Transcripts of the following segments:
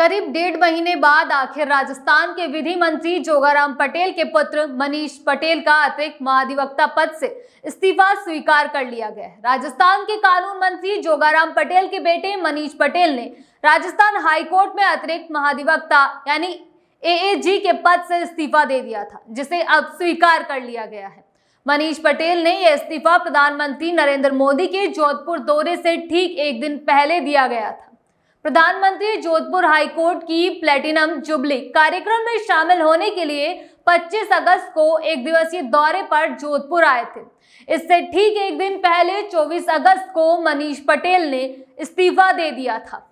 करीब 1.5 महीने बाद आखिर राजस्थान के विधि मंत्री जोगाराम पटेल के पुत्र मनीष पटेल का अतिरिक्त महाधिवक्ता पद से इस्तीफा स्वीकार कर लिया गया है। राजस्थान के कानून मंत्री जोगाराम पटेल के बेटे मनीष पटेल ने राजस्थान हाईकोर्ट में अतिरिक्त महाधिवक्ता यानी एएजी के पद से इस्तीफा दे दिया था, जिसे अब स्वीकार कर लिया गया है। मनीष पटेल ने यह इस्तीफा प्रधानमंत्री नरेंद्र मोदी के जोधपुर दौरे से ठीक एक दिन पहले दिया गया था। प्रधानमंत्री जोधपुर हाईकोर्ट की प्लेटिनम जुबली कार्यक्रम में शामिल होने के लिए 25 अगस्त को एक दिवसीय दौरे पर जोधपुर आए थे। इससे ठीक एक दिन पहले 24 अगस्त को मनीष पटेल ने इस्तीफा दे दिया था।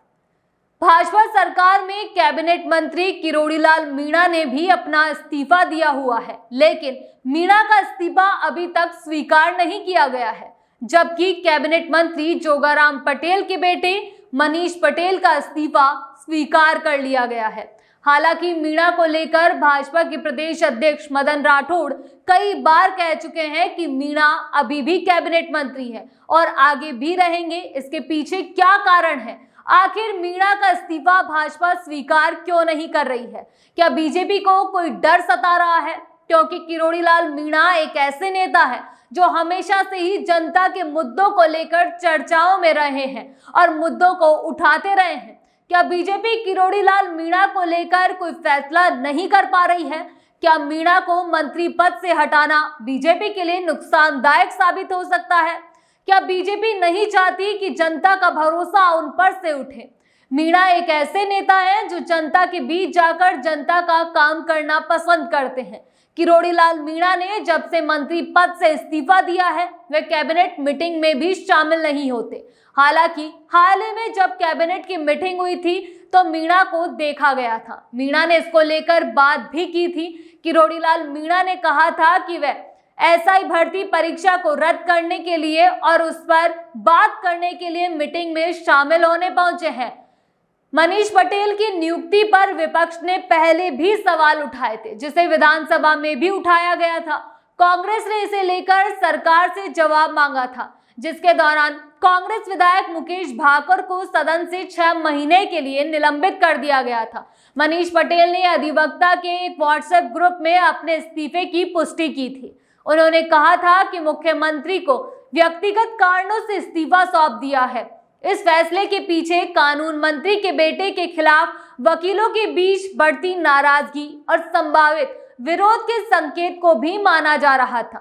भाजपा सरकार में कैबिनेट मंत्री किरोड़ीलाल मीणा ने भी अपना इस्तीफा दिया हुआ है, लेकिन मीणा का इस्तीफा अभी तक स्वीकार नहीं किया गया है, जबकि कैबिनेट मंत्री जोगाराम पटेल के बेटे मनीष पटेल का इस्तीफा स्वीकार कर लिया गया है। हालांकि मीणा को लेकर भाजपा के प्रदेश अध्यक्ष मदन राठौड़ कई बार कह चुके हैं कि मीणा अभी भी कैबिनेट मंत्री है और आगे भी रहेंगे। इसके पीछे क्या कारण है? आखिर मीणा का इस्तीफा भाजपा स्वीकार क्यों नहीं कर रही है? क्या बीजेपी को कोई डर सता रहा है? क्योंकि किरोड़ीलाल मीणा एक ऐसे नेता है जो हमेशा से ही जनता के मुद्दों को लेकर चर्चाओं में रहे हैं और मुद्दों को उठाते रहे हैं। क्या बीजेपी किरोड़ीलाल मीणा को लेकर कोई फैसला नहीं कर पा रही है? क्या मीणा को मंत्री पद से हटाना बीजेपी के लिए नुकसानदायक साबित हो सकता है? क्या बीजेपी नहीं चाहती कि जनता का भरोसा उन पर से उठे? मीणा एक ऐसे नेता हैं जो जनता के बीच जाकर जनता का काम करना पसंद करते हैं। किरोड़ीलाल मीणा ने जब से मंत्री पद से इस्तीफा दिया है, वे कैबिनेट मीटिंग में भी शामिल नहीं होते। हालांकि हाल ही में जब कैबिनेट की मीटिंग हुई थी तो मीणा को देखा गया था। मीणा ने इसको लेकर बात भी की थी। किरोड़ीलाल मीणा ने कहा था कि वह एसआई भर्ती परीक्षा को रद्द करने के लिए और उस पर बात करने के लिए मीटिंग में शामिल होने पहुंचे हैं। मनीष पटेल की नियुक्ति पर विपक्ष ने पहले भी सवाल उठाए थे, जिसे विधानसभा में भी उठाया गया था। कांग्रेस ने इसे लेकर सरकार से जवाब मांगा था, जिसके दौरान कांग्रेस विधायक मुकेश भाकर को सदन से 6 महीने के लिए निलंबित कर दिया गया था। मनीष पटेल ने अधिवक्ता के एक व्हाट्सएप ग्रुप में अपने इस्तीफे की पुष्टि की थी। उन्होंने कहा था कि मुख्यमंत्री को व्यक्तिगत कारणों से इस्तीफा सौंप दिया है। इस फैसले के पीछे कानून मंत्री के बेटे के खिलाफ वकीलों के बीच बढ़ती नाराजगी और संभावित विरोध के संकेत को भी माना जा रहा था।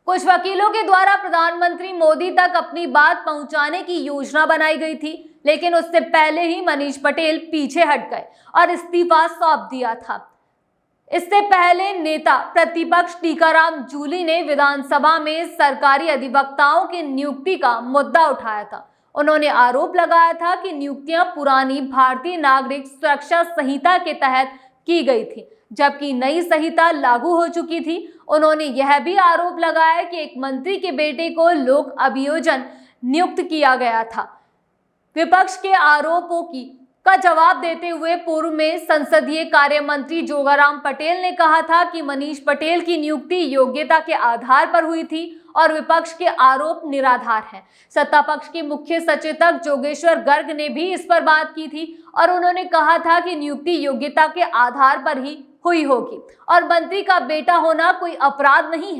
कुछ वकीलों के द्वारा प्रधानमंत्री मोदी तक अपनी बात पहुंचाने की योजना बनाई गई थी, लेकिन उससे पहले ही मनीष पटेल पीछे हट गए और इस्तीफा सौंप दिया था। इससे पहले नेता प्रतिपक्ष टीकाराम जूली ने विधानसभा में सरकारी अधिवक्ताओं की नियुक्ति का मुद्दा उठाया था। उन्होंने आरोप लगाया था कि नियुक्तियां पुरानी भारतीय नागरिक सुरक्षा संहिता के तहत की गई थी, जबकि नई संहिता लागू हो चुकी थी। उन्होंने यह भी आरोप लगाया कि एक मंत्री के बेटे को लोक अभियोजन नियुक्त किया गया था। विपक्ष के आरोपों का जवाब देते हुए पूर्व में संसदीय कार्य मंत्री जोगाराम पटेल ने कहा था कि मनीष पटेल की नियुक्ति योग्यता के आधार पर हुई थी और विपक्ष के आरोप निराधार हैं। सत्ता पक्ष के मुख्य सचेतक जोगेश्वर गर्ग ने भी इस पर बात की थी और उन्होंने कहा था कि नियुक्ति योग्यता के आधार पर ही हुई होगी और मंत्री का बेटा होना कोई अपराध नहीं है।